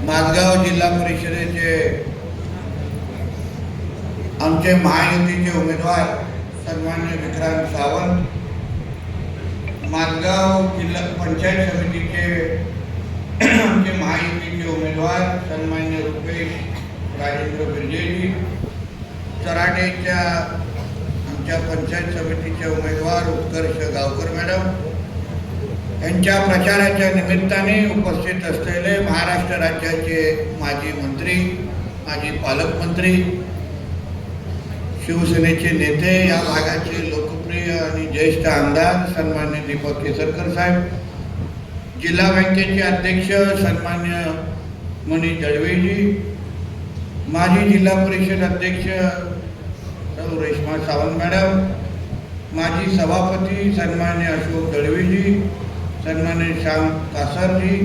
माझगाव जिल्हा परिषदेचे आमचे महायुतीचे उमेदवार सन्मान्य विक्रांत सावंत, माझगाव जिल्हा पंचायत समितीचे आमचे महायुतीचे उमेदवार सन्मान्य रुपेश राजेंद्र बिर्जेजी, चराडेच्या आमच्या पंचायत समितीचे उमेदवार उत्कर्ष गावकर मॅडम यांच्या प्रचाराच्या निमित्ताने उपस्थित असलेले महाराष्ट्र राज्याचे माजी मंत्री, माजी पालकमंत्री, शिवसेनेचे नेते, या भागाचे लोकप्रिय आणि ज्येष्ठ आमदार सन्मान्य दीपक केसरकर साहेब, जिल्हा बँकेचे अध्यक्ष सन्मान्य मनीष दळवेजी, माजी जिल्हा परिषद अध्यक्ष सौ रेश्मा सावंत मॅडम, माजी सभापती सन्मान्य अशोक दळवेजी, सन्मान्य श्याम कासरजी,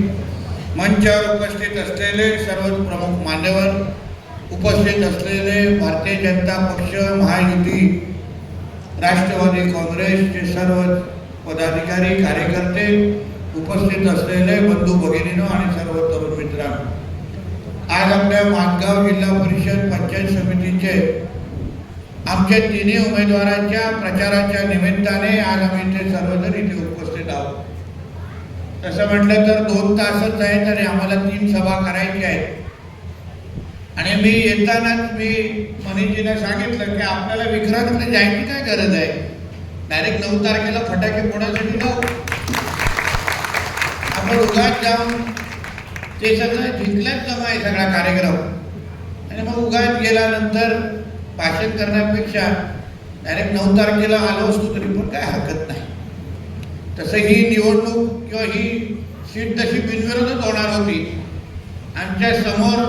मंचावर उपस्थित असलेले सर्व प्रमुख मान्यवर, उपस्थित असलेले भारतीय जनता पक्ष, महायुती, राष्ट्रवादी काँग्रेसचे सर्व पदाधिकारी, कार्यकर्ते, उपस्थित असलेले बंधू भगिनींनो आणि सर्व तरुण मित्रांनो, आज आपल्या माझगाव जिल्हा परिषद पंचायत समितीचे आमच्या तिन्ही उमेदवारांच्या प्रचाराच्या निमित्ताने आज आम्ही ते सर्वजण इथे उपस्थित आहोत. तसं म्हटलं तर 2 तासच आहेत आणि आम्हाला 3 सभा करायच्या आहेत. आणि मी येतानाच मी मनीषजींना सांगितलं की आपल्याला विक्रांतकडे जायची काय गरज आहे, डायरेक्ट 9 तारखेला फटाके फोडण्यासाठी जाऊ. आपण उगाच जाऊन ते सगळं जिंकल्याच जमा आहे सगळा कार्यक्रम, आणि मग उगाच गेल्यानंतर भाषण करण्यापेक्षा डायरेक्ट 9 तारखेला आलो असतो तरी पण काय हरकत नाही. तसं ही निवडणूक किंवा ही सीट तशी बिनविरोधच होणार होती. आमच्या समोर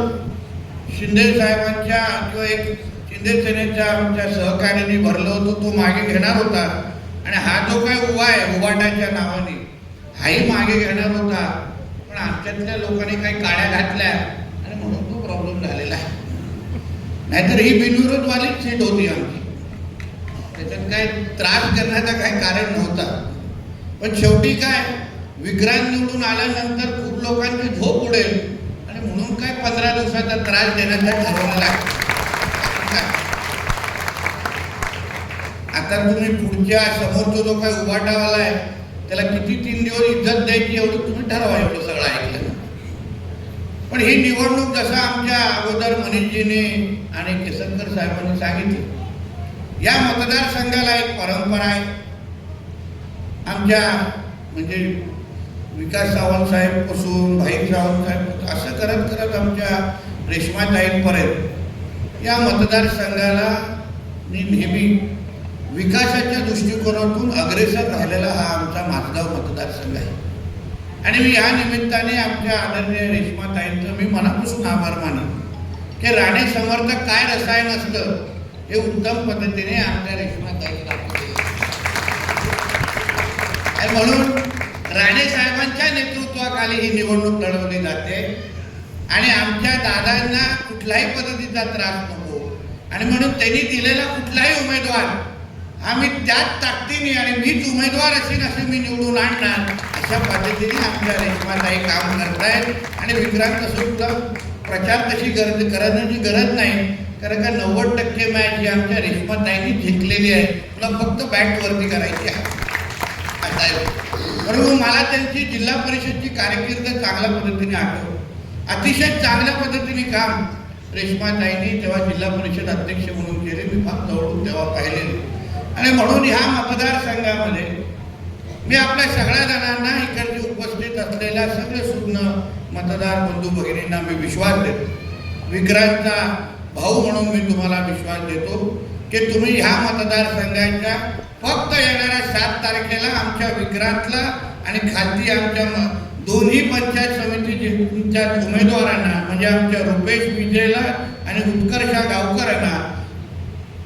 शिंदे साहेबांच्या किंवा एक शिंदे सेनेच्या आमच्या सहकार्याने भरलं होतं, तो मागे घेणार होता. आणि हा जो काय उभा आहे उभाटाच्या नावाने, हाही मागे घेणार होता. पण आमच्यातल्या लोकांनी काही काड्या घातल्या आणि म्हणून तो प्रॉब्लेम झालेला आहे. नाहीतर ही बिनविरोधवालीच सीट होती आमची, त्याच्यात काय त्रास करण्याचं काही कारण नव्हतं. पण शेवटी काय, विक्रांत निवडून आल्यानंतर खूप लोकांची झोप उडेल आणि म्हणून काय 15 दिवसाचा त्रास देण्याचा ठरवलेला आहे. आता तुम्ही पुढच्या समोरचा जो काही उभाटावाला आहे त्याला किती 3 दिवस इज्जत द्यायची एवढं तुम्ही ठरवा, एवढं सगळं ऐकलं. पण ही निवडणूक जसं आमच्या अगोदर मनीषजीने आणि केसरकर साहेबांनी सांगितलं, या मतदारसंघाला एक परंपरा आहे. आमच्या म्हणजे विकास सावंत साहेब पासून भाई सावंत साहेब असं करत करत आमच्या रेश्माताईंपर्यंत या मतदारसंघाला नेहमी विकासाच्या दृष्टिकोनातून अग्रेसर राहिलेला हा आमचा माझगाव मतदारसंघ आहे. आणि मी या निमित्ताने आमच्या आदरणीय रेश्माताईंचं मी मनापासून आभार मानेन की राणे समर्थक काय रसायन असतं हे उत्तम पद्धतीने आमच्या रेश्माताईंना म्हणून राणे साहेबांच्या नेतृत्वाखाली ही निवडणूक लढवली जाते. आणि आमच्या दादांना कुठल्याही पद्धतीचा त्रास नको, आणि म्हणून त्यांनी दिलेला कुठलाही उमेदवार आम्ही त्याच ताकदीने आणि मीच उमेदवार असेल असे मी निवडून आणणार, अशा पद्धतीने आमच्या रेश्माताई काम करतायत. आणि विक्रांत सुद्धा प्रचार तशी करण्याची गरज नाही, कारण का 90% मॅच ही आमच्या रेश्माताईंनी जिंकलेली आहे. तुला फक्त बॅटवरती करायची आहे. बरोबर, मला त्यांची जिल्हा परिषदची कारकीर्द चांगल्या पद्धतीने आठवते. अतिशय चांगल्या पद्धतीने काम रेश्माताईंनी तेव्हा जिल्हा परिषद अध्यक्ष म्हणून केले, मी फार जवळून तेव्हा पाहिले. आणि म्हणून ह्या मतदारसंघामध्ये मी आपल्या सगळ्या जणांना इकडचे उपस्थित असलेल्या सगळे सुज्ञ मतदार बंधू भगिनींना मी विश्वास देतो, विक्रांतचा भाऊ म्हणून मी तुम्हाला विश्वास देतो की तुम्ही ह्या मतदारसंघाच्या फक्त येणाऱ्या 7 तारखेला आमच्या विक्रांतला आणि खालती आमच्या दोन्ही पंचायत समितीच्या उमेदवारांना म्हणजे आमच्या रुपेश विजयला आणि उत्कर्ष गावकरांना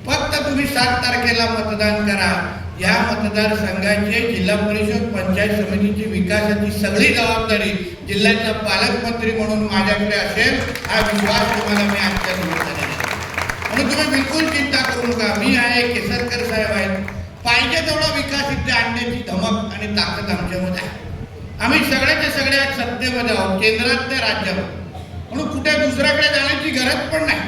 फक्त तुम्ही 7 तारखेला मतदान करा. या मतदारसंघाचे जिल्हा परिषद पंचायत समितीची विकासाची सगळी जबाबदारी जिल्ह्याचा पालकमंत्री म्हणून माझ्याकडे असेल, हा विश्वास तुम्हाला मी आजच्या निमित्ताने देतो. म्हणून तुम्ही बिलकुल चिंता करू नका. मी आहे, केसरकर साहेब आहेत, पाहिजे तेवढा विकास इथे आणण्याची धमक आणि ताकद आमच्यामध्ये आहे. आम्ही सगळ्याच्या सगळ्या सत्तेमध्ये आहोत, केंद्रात ते राज्यात. म्हणून गरज पण नाही,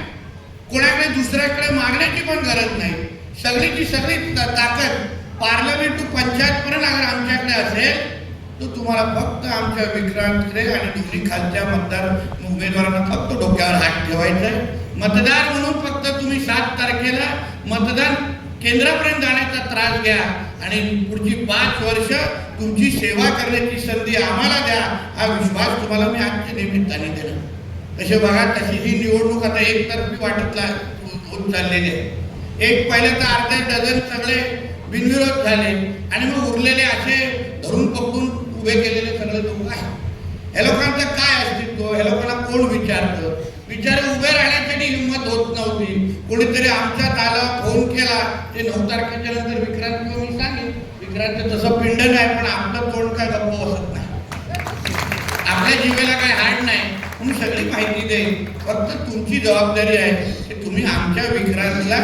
कोणाकडे दुसऱ्याकडे मागण्याची पण गरज नाही. सगळीची सगळी ताकद पार्लमेंट टू पंचायत पर्यंत अगर आमच्याकडे असेल तर तुम्हाला फक्त आमच्या विक्रांतकडे आणि दोन्ही खालच्या मतदार उमेदवारांना फक्त डोक्यावर हात ठेवायचा आहे. मतदार म्हणून फक्त तुम्ही 7 तारखेला मतदान केंद्रापर्यंत जाण्याचा त्रास घ्या आणि पुढची 5 वर्ष तुमची सेवा करण्याची संधी आम्हाला द्या, हा विश्वास तुम्हाला मी आजच्या निमित्ताने देणार. तसे बघा, तशी ही निवडणूक आता एकतर्फी वाटत होत चाललेली आहे. एक पहिले तर अर्ध्या डझन सगळे बिनविरोध झाले आणि मग उरलेले असे धरून पकडून उभे केलेले सगळे लोक आहेत. या लोकांचं काय अस्तित्व, या लोकांना कोण विचारतं? बिचारे उभे राहण्यासाठी हिंमत होत नव्हती. कोणीतरी आमच्यात आला, फोन केला, ते 9 तारखेच्या नंतर विक्रांत मी सांगेन, विक्रांत तसं पिंड नाही, पण आपलं तोंड काय गप्प बसत नाही, आपल्या जीवेला काय हाड नाही म्हणून सगळी माहिती देईल. फक्त तुमची जबाबदारी आहे की तुम्ही आमच्या विक्रांतला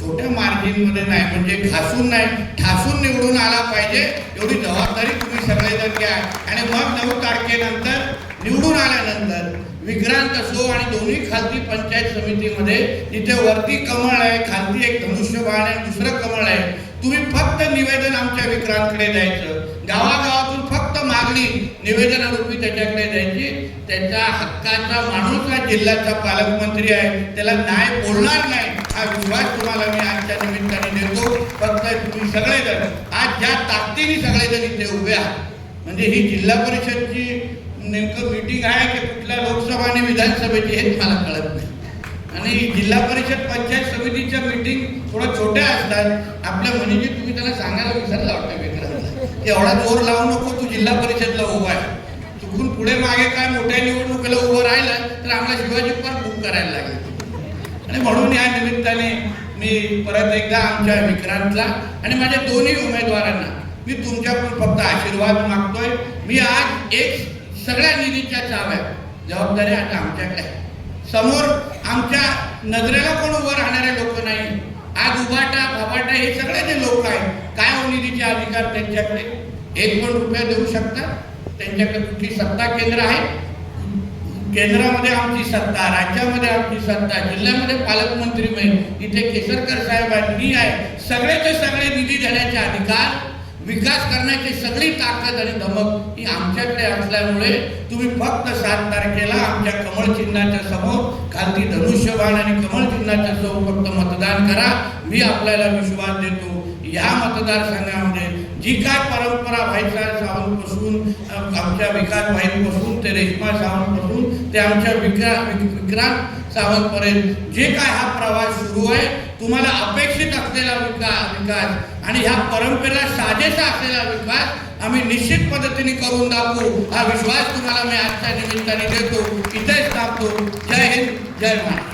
छोट्या मार्जिनमध्ये नाही, म्हणजे घासून नाही, ठासून निवडून आला पाहिजे, एवढी जबाबदारी तुम्ही सगळेजण घ्या. आणि मग 9 तारखेनंतर निवडून आल्यानंतर विक्रांत असो आणि दोन्ही खालती पंचायत समितीमध्ये जिथे वरती कमळ आहे, खालती एक धनुष्यबाण आहे, दुसरं कमळ आहे, तुम्ही फक्त निवेदन आमच्या विक्रांतकडे द्यायचं. गावागावातून फक्त मागणी निवेदनारूपी त्याच्याकडे द्यायची. त्याच्या हक्काचा माणूस हा जिल्ह्याचा पालकमंत्री आहे, त्याला न्याय बोलणार नाही, हा विश्वास तुम्हाला मी आजच्या निमित्ताने देतो. फक्त तुम्ही सगळेजण आज ज्या ताकदीने सगळेजण इथे उभे आहात, म्हणजे ही जिल्हा परिषदची नेमकं मीटिंग आहे की कुठल्या लोकसभा आणि विधानसभेची हेच मला कळत नाही. आणि जिल्हा परिषद पंचायत समितीच्या मीटिंग थोड्या छोट्या असतात. आपल्या म्हणजे तुम्ही त्याला सांगायला विसरला वाटतं विक्रांतला, एवढा जोर लावू नको, तू जिल्हा परिषदला उभा आहे. चुकून पुढे मागे काय मोठ्या निवडणुकीला उभं राहिलं तर आम्हाला शिवाजी पार्क बुक करायला लागेल. आणि म्हणून या निमित्ताने मी परत एकदा आमच्या विक्रांतला आणि माझ्या दोन्ही उमेदवारांना मी तुमच्याकडून फक्त आशीर्वाद मागतोय. मी आज एक सगळ्या निधीच्या चाव्या जबाबदारी आता आमच्याकडे आहे. समोर आमच्या नजरेला कोण उभं राहणारे लोक नाही. आज उभाटा फबाटा हे सगळे जे लोक आहेत, काय निधीचे अधिकार त्यांच्याकडे? 1 पण रुपया देऊ शकतात. त्यांच्याकडे कुठली सत्ता केंद्र आहे? केंद्रामध्ये आमची सत्ता, राज्यामध्ये आमची सत्ता, जिल्ह्यामध्ये पालकमंत्री म्हणजे इथे केसरकर साहेब मी आहे. सगळेचे सगळे निधी देण्याचे अधिकार, विकास करण्याची सगळी ताकद आणि धमक ही आमच्याकडे असल्यामुळे तुम्ही फक्त 7 तारखेला आमच्या कमळ चिन्हाच्या समोर खालती धनुष्यबाण आणि कमळ चिन्हाच्या समोर फक्त मतदान करा. मी आपल्याला विश्वास देतो या मतदारसंघामध्ये जी काय परंपरा भाईसाहेब सावंतपासून, आमच्या विकास भाईंपासून ते रेश्मा सावंतपासून ते आमच्या विक्रांत सावंतपर्यंत जे काय हा प्रवास सुरू आहे, तुम्हाला अपेक्षित असलेला विकास आणि ह्या परंपरेला साजेसा असलेला विकास आम्ही निश्चित पद्धतीने करून दाखवू, हा विश्वास तुम्हाला मी आजच्या निमित्ताने देतो. इथेच थांबतो. जय हिंद, जय महाराष्ट्र.